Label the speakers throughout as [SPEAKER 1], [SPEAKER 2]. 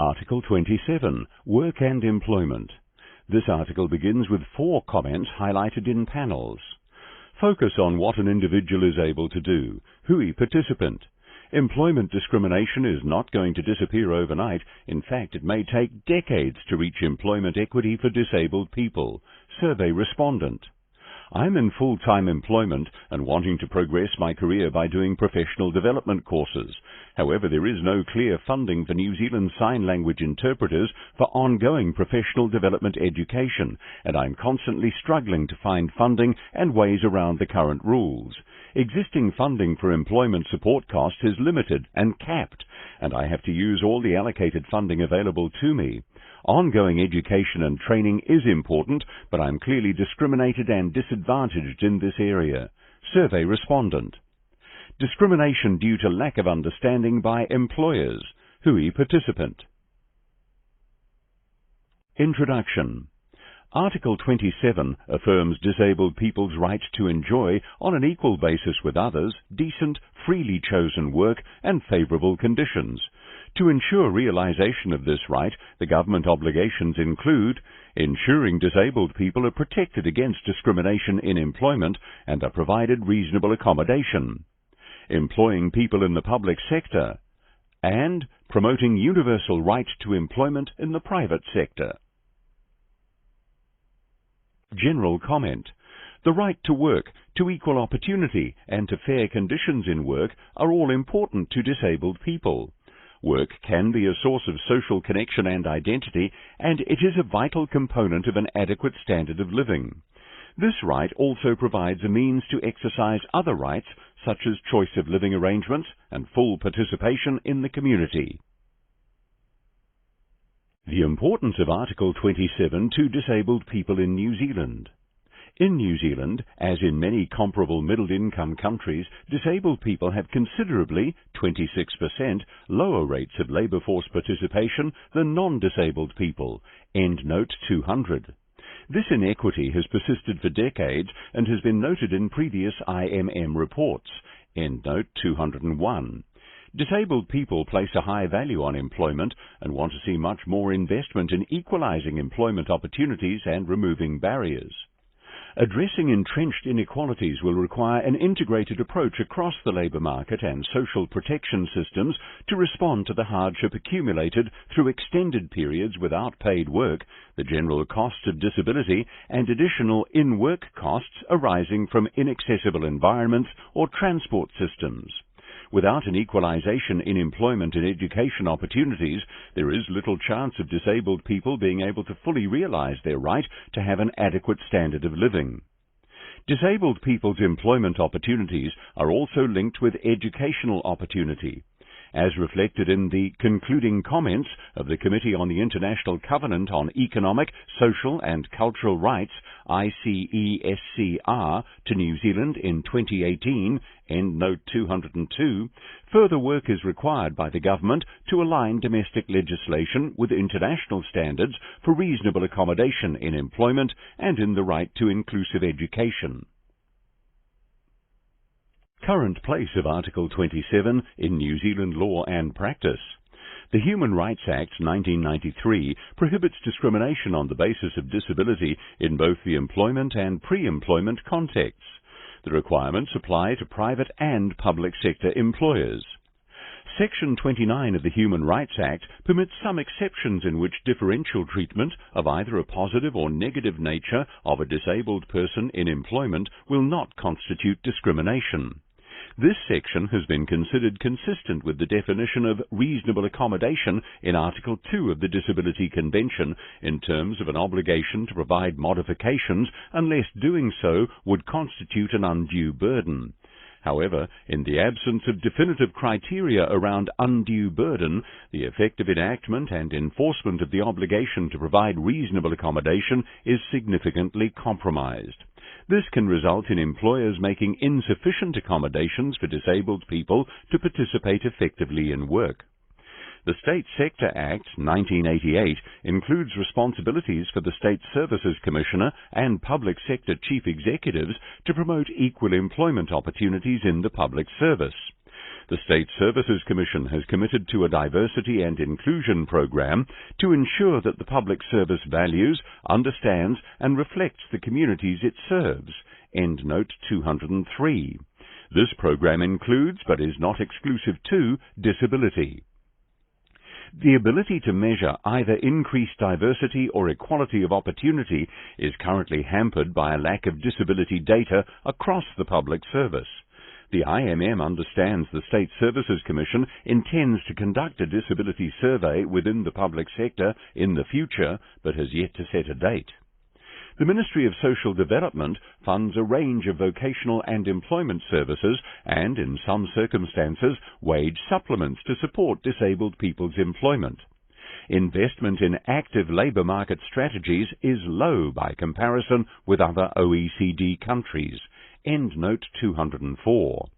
[SPEAKER 1] Article 27, Work and Employment. This article begins with 4 comments highlighted in panels. Focus on what an individual is able to do. Hui participant. Employment discrimination is not going to disappear overnight. In fact, it may take decades to reach employment equity for disabled people. Survey respondent. I'm in full-time employment and wanting to progress my career by doing professional development courses. However, there is no clear funding for New Zealand Sign Language interpreters for ongoing professional development education, and I'm constantly struggling to find funding and ways around the current rules. Existing funding for employment support costs is limited and capped, and I have to use all the allocated funding available to me. Ongoing education and training is important, but I'm clearly discriminated and disadvantaged in this area. Survey respondent. Discrimination due to lack of understanding by employers. Hui participant. Introduction. Article 27 affirms disabled people's right to enjoy, on an equal basis with others, decent, freely chosen work and favourable conditions. To ensure realization of this right, the government obligations include ensuring disabled people are protected against discrimination in employment and are provided reasonable accommodation, employing people in the public sector, and promoting universal right to employment in the private sector. General comment. The right to work, to equal opportunity, and to fair conditions in work are all important to disabled people. Work can be a source of social connection and identity, and it is a vital component of an adequate standard of living. This right also provides a means to exercise other rights, such as choice of living arrangements and full participation in the community. The importance of Article 27 to disabled people in New Zealand. In New Zealand, as in many comparable middle-income countries, disabled people have considerably, 26%, lower rates of labour force participation than non-disabled people. Endnote 200. This inequity has persisted for decades and has been noted in previous IMM reports. Endnote 201. Disabled people place a high value on employment and want to see much more investment in equalising employment opportunities and removing barriers. Addressing entrenched inequalities will require an integrated approach across the labour market and social protection systems to respond to the hardship accumulated through extended periods without paid work, the general costs of disability, and additional in-work costs arising from inaccessible environments or transport systems. Without an equalisation in employment and education opportunities, there is little chance of disabled people being able to fully realise their right to have an adequate standard of living. Disabled people's employment opportunities are also linked with educational opportunity. As reflected in the concluding comments of the Committee on the International Covenant on Economic, Social and Cultural Rights, ICESCR, to New Zealand in 2018, Endnote 202, further work is required by the government to align domestic legislation with international standards for reasonable accommodation in employment and in the right to inclusive education. Current place of Article 27 in New Zealand law and practice. The Human Rights Act 1993 prohibits discrimination on the basis of disability in both the employment and pre-employment contexts. The requirements apply to private and public sector employers. Section 29 of the Human Rights Act permits some exceptions in which differential treatment of either a positive or negative nature of a disabled person in employment will not constitute discrimination. This section has been considered consistent with the definition of reasonable accommodation in Article 2 of the Disability Convention in terms of an obligation to provide modifications unless doing so would constitute an undue burden. However, in the absence of definitive criteria around undue burden, the effective enactment and enforcement of the obligation to provide reasonable accommodation is significantly compromised. This can result in employers making insufficient accommodations for disabled people to participate effectively in work. The State Sector Act 1988 includes responsibilities for the State Services Commissioner and public sector chief executives to promote equal employment opportunities in the public service. The State Services Commission has committed to a diversity and inclusion program to ensure that the public service values, understands and reflects the communities it serves. Endnote 203. This program includes, but is not exclusive to, disability. The ability to measure either increased diversity or equality of opportunity is currently hampered by a lack of disability data across the public service. The IMM understands the State Services Commission intends to conduct a disability survey within the public sector in the future, but has yet to set a date. The Ministry of Social Development funds a range of vocational and employment services and, in some circumstances, wage supplements to support disabled people's employment. Investment in active labour market strategies is low by comparison with other OECD countries. Endnote 204.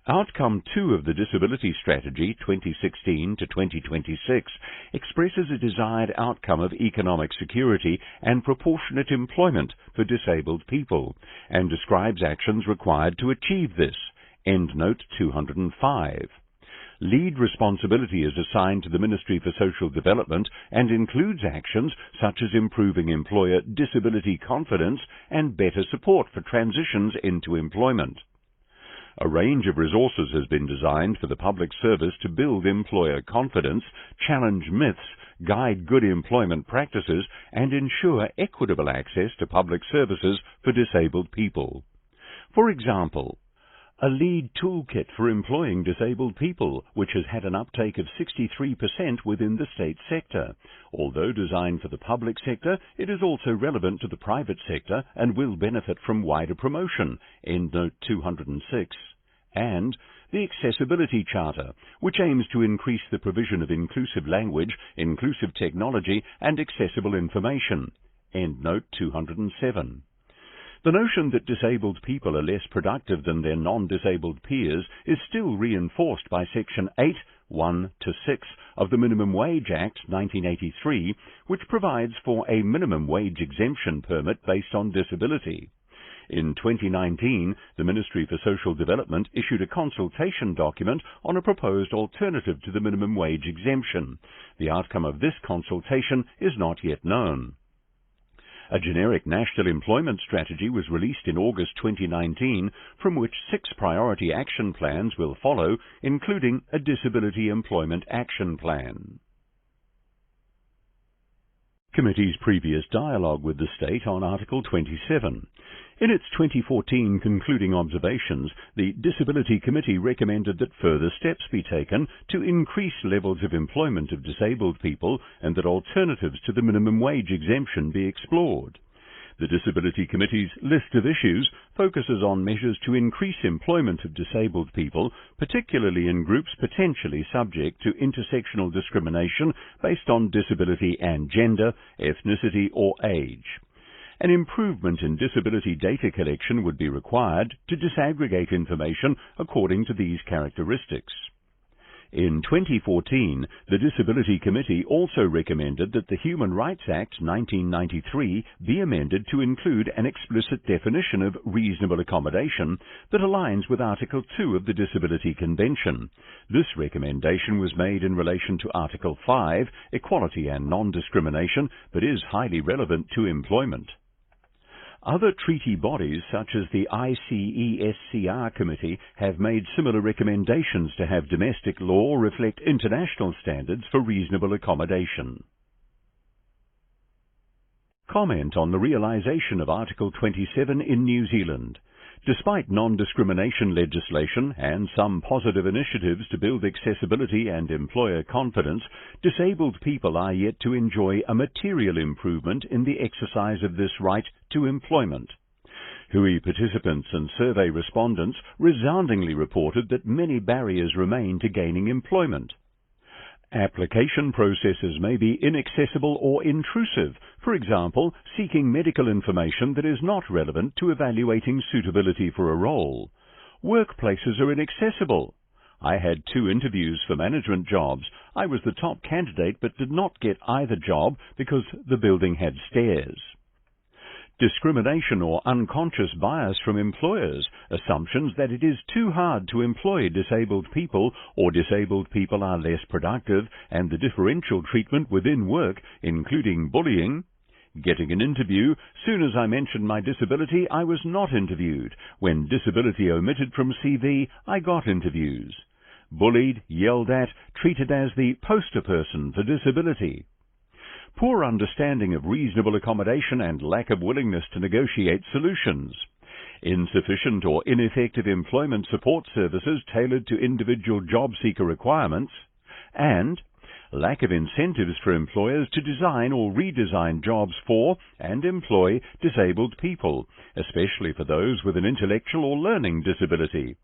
[SPEAKER 1] Outcome 2 of the Disability Strategy 2016 to 2026 expresses a desired outcome of economic security and proportionate employment for disabled people, and describes actions required to achieve this. Endnote 205. Lead responsibility is assigned to the Ministry for Social Development and includes actions such as improving employer disability confidence and better support for transitions into employment. A range of resources has been designed for the public service to build employer confidence, challenge myths, guide good employment practices, and ensure equitable access to public services for disabled people. For example, a lead toolkit for employing disabled people, which has had an uptake of 63% within the state sector. Although designed for the public sector, it is also relevant to the private sector and will benefit from wider promotion. Endnote 206. And the Accessibility Charter, which aims to increase the provision of inclusive language, inclusive technology, and accessible information. Endnote 207. The notion that disabled people are less productive than their non-disabled peers is still reinforced by Section 8(1) to 6 of the Minimum Wage Act 1983, which provides for a minimum wage exemption permit based on disability. In 2019, the Ministry for Social Development issued a consultation document on a proposed alternative to the minimum wage exemption. The outcome of this consultation is not yet known. A generic national employment strategy was released in August 2019, from which 6 priority action plans will follow, including a Disability Employment Action Plan. Committee's previous dialogue with the state on Article 27. In its 2014 concluding observations, the Disability Committee recommended that further steps be taken to increase levels of employment of disabled people and that alternatives to the minimum wage exemption be explored. The Disability Committee's list of issues focuses on measures to increase employment of disabled people, particularly in groups potentially subject to intersectional discrimination based on disability and gender, ethnicity or age. An improvement in disability data collection would be required to disaggregate information according to these characteristics. In 2014, the Disability Committee also recommended that the Human Rights Act 1993 be amended to include an explicit definition of reasonable accommodation that aligns with Article 2 of the Disability Convention. This recommendation was made in relation to Article 5, Equality and Non-Discrimination, but is highly relevant to employment. Other treaty bodies, such as the ICESCR Committee, have made similar recommendations to have domestic law reflect international standards for reasonable accommodation. Comment on the realisation of Article 27 in New Zealand. Despite non-discrimination legislation and some positive initiatives to build accessibility and employer confidence, disabled people are yet to enjoy a material improvement in the exercise of this right to employment. Hui participants and survey respondents resoundingly reported that many barriers remain to gaining employment. Application processes may be inaccessible or intrusive, for example, seeking medical information that is not relevant to evaluating suitability for a role. Workplaces are inaccessible. I had 2 interviews for management jobs. I was the top candidate but did not get either job because the building had stairs. discrimination or unconscious bias from employers, assumptions that it is too hard to employ disabled people or disabled people are less productive, and the differential treatment within work, including bullying. Getting an interview. Soon as I mentioned my disability, I was not interviewed. When disability omitted from CV, I got interviews. Bullied, yelled at, treated as the poster person for disability. Poor understanding of reasonable accommodation and lack of willingness to negotiate solutions. Insufficient or ineffective employment support services tailored to individual job seeker requirements. And lack of incentives for employers to design or redesign jobs for and employ disabled people, especially for those with an intellectual or learning disability.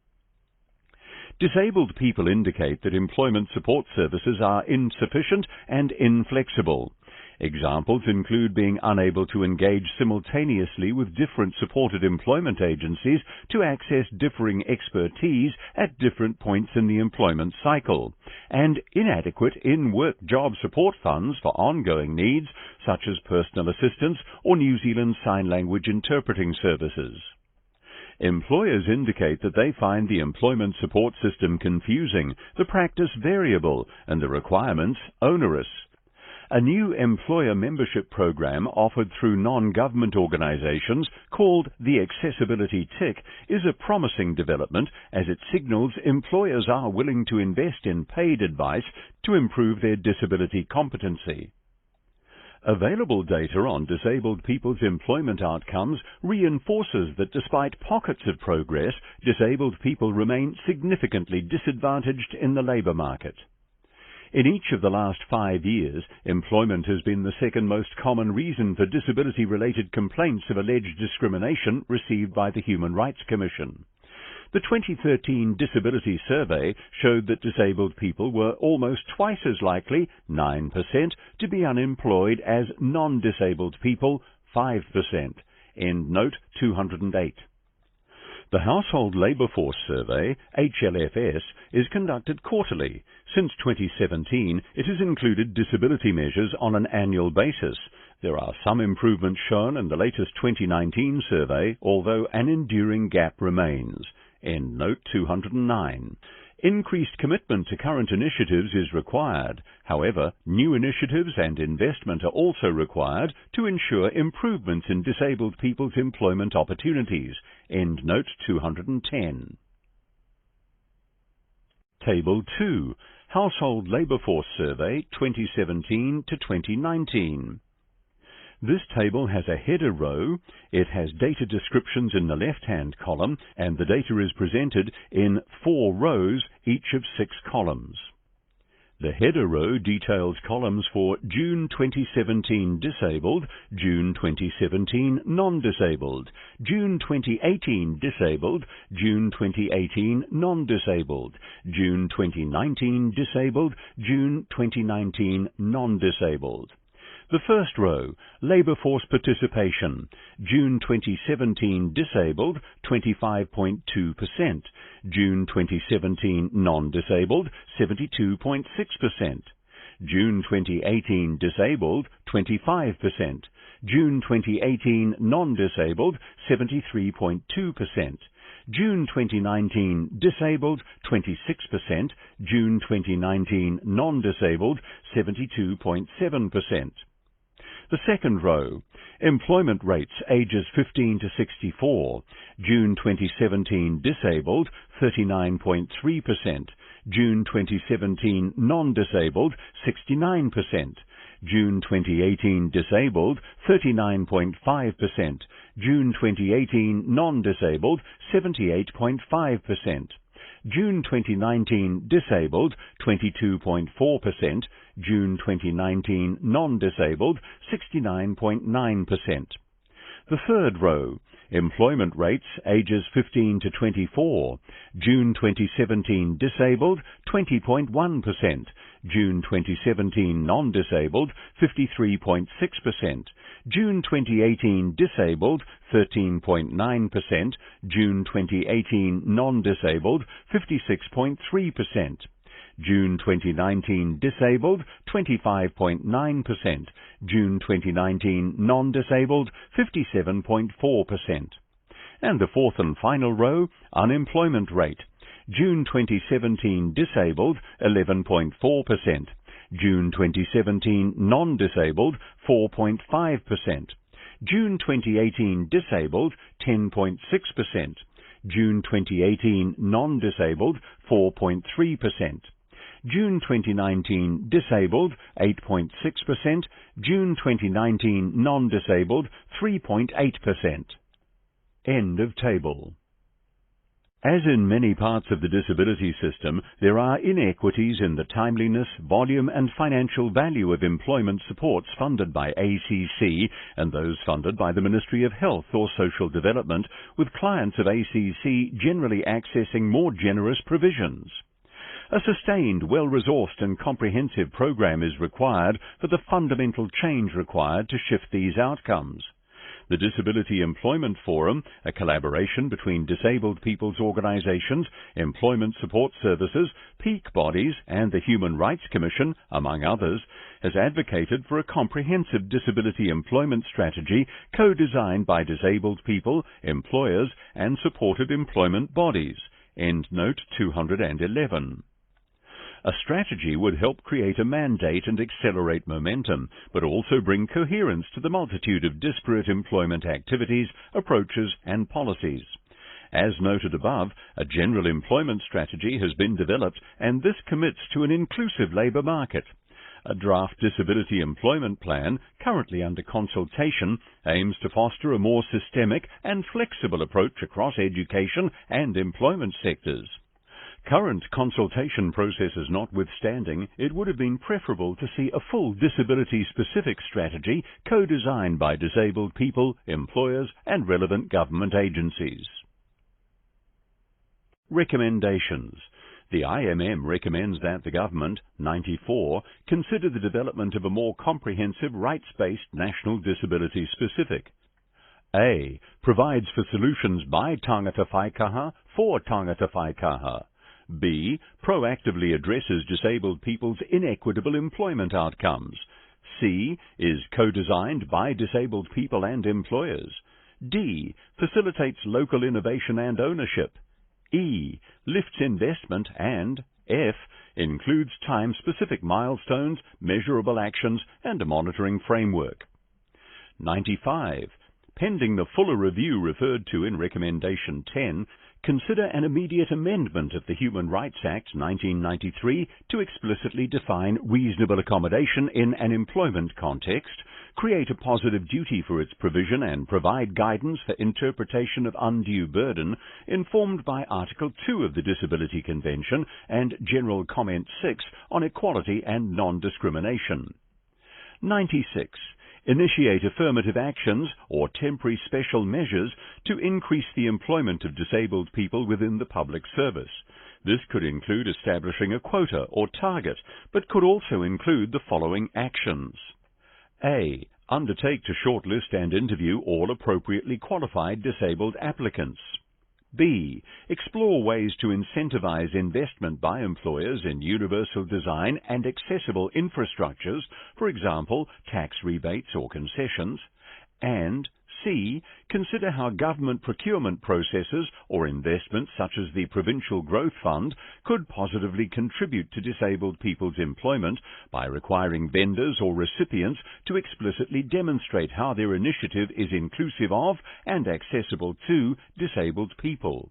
[SPEAKER 1] Disabled people indicate that employment support services are insufficient and inflexible. Examples include being unable to engage simultaneously with different supported employment agencies to access differing expertise at different points in the employment cycle, and inadequate in-work job support funds for ongoing needs such as personal assistance or New Zealand Sign Language interpreting services. Employers indicate that they find the employment support system confusing, the practice variable, and the requirements onerous. A new employer membership program offered through non-government organizations called the Accessibility Tick is a promising development as it signals employers are willing to invest in paid advice to improve their disability competency. Available data on disabled people's employment outcomes reinforces that despite pockets of progress, disabled people remain significantly disadvantaged in the labour market. In each of the last 5 years, employment has been the second most common reason for disability-related complaints of alleged discrimination received by the Human Rights Commission. The 2013 Disability Survey showed that disabled people were almost twice as likely, 9%, to be unemployed as non-disabled people, 5%. Endnote 208. The Household Labour Force Survey, HLFS, is conducted quarterly. Since 2017, it has included disability measures on an annual basis. There are some improvements shown in the latest 2019 survey, although an enduring gap remains. Endnote 209. Increased commitment to current initiatives is required. However, new initiatives and investment are also required to ensure improvements in disabled people's employment opportunities. Endnote 210. Table 2. Household Labour Force Survey 2017 to 2019. This table has a header row, it has data descriptions in the left-hand column, and the data is presented in 4 rows, each of 6 columns. The header row details columns for June 2017 disabled, June 2017 non-disabled, June 2018 disabled, June 2018 non-disabled, June 2019 disabled, June 2019 non-disabled. The first row, Labour Force Participation, June 2017 disabled, 25.2%, June 2017 non-disabled, 72.6%, June 2018 disabled, 25%, June 2018 non-disabled, 73.2%, June 2019 disabled, 26%, June 2019 non-disabled, 72.7%. The second row, employment rates ages 15 to 64, June 2017 disabled, 39.3%, June 2017 non-disabled, 69%, June 2018 disabled, 39.5%, June 2018 non-disabled, 78.5%. June 2019 disabled, 22.4%, June 2019 non-disabled, 69.9%. The third row, employment rates ages 15 to 24, June 2017 disabled, 20.1%, June 2017 non-disabled, 53.6%, June 2018 disabled, 13.9%, June 2018 non-disabled, 56.3%. June 2019 disabled, 25.9%, June 2019 non-disabled 57.4%. And the fourth and final row, unemployment rate. June 2017 disabled 11.4%. June 2017 non-disabled 4.5%. June 2018 disabled 10.6%. June 2018 non-disabled 4.3%. June 2019 disabled 8.6%. June 2019 non-disabled 3.8%. End of table. As in many parts of the disability system, there are inequities in the timeliness, volume and financial value of employment supports funded by ACC and those funded by the Ministry of Health or Social Development, with clients of ACC generally accessing more generous provisions. A sustained, well-resourced and comprehensive program is required for the fundamental change required to shift these outcomes. The Disability Employment Forum, a collaboration between disabled people's organisations, employment support services, peak bodies and the Human Rights Commission, among others, has advocated for a comprehensive disability employment strategy co-designed by disabled people, employers and supported employment bodies. Endnote 211. A strategy would help create a mandate and accelerate momentum, but also bring coherence to the multitude of disparate employment activities, approaches and policies. As noted above, a general employment strategy has been developed, and this commits to an inclusive labour market. A draft disability employment plan, currently under consultation, aims to foster a more systemic and flexible approach across education and employment sectors. Current consultation processes notwithstanding, it would have been preferable to see a full disability-specific strategy co-designed by disabled people, employers and relevant government agencies. Recommendations. The IMM recommends that the government, 94, consider the development of a more comprehensive rights-based national disability-specific. A. Provides for solutions by tangata whaikaha for tangata whaikaha. B. Proactively addresses disabled people's inequitable employment outcomes. C. Is co-designed by disabled people and employers. D. Facilitates local innovation and ownership. E. Lifts investment and F. Includes time-specific milestones, measurable actions and a monitoring framework. 95. Pending the fuller review referred to in Recommendation 10, consider an immediate amendment of the Human Rights Act 1993 to explicitly define reasonable accommodation in an employment context, create a positive duty for its provision and provide guidance for interpretation of undue burden, informed by Article 2 of the Disability Convention and General Comment 6 on equality and non-discrimination. 96. Initiate affirmative actions or temporary special measures to increase the employment of disabled people within the public service. This could include establishing a quota or target, but could also include the following actions. A. Undertake to shortlist and interview all appropriately qualified disabled applicants. B. Explore ways to incentivize investment by employers in universal design and accessible infrastructures, for example, tax rebates or concessions. And C. Consider how government procurement processes or investments such as the Provincial Growth Fund could positively contribute to disabled people's employment by requiring vendors or recipients to explicitly demonstrate how their initiative is inclusive of and accessible to disabled people.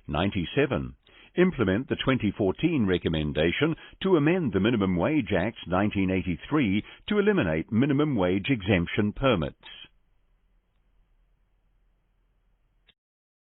[SPEAKER 1] 97. Implement the 2014 recommendation to amend the Minimum Wage Act 1983 to eliminate minimum wage exemption permits.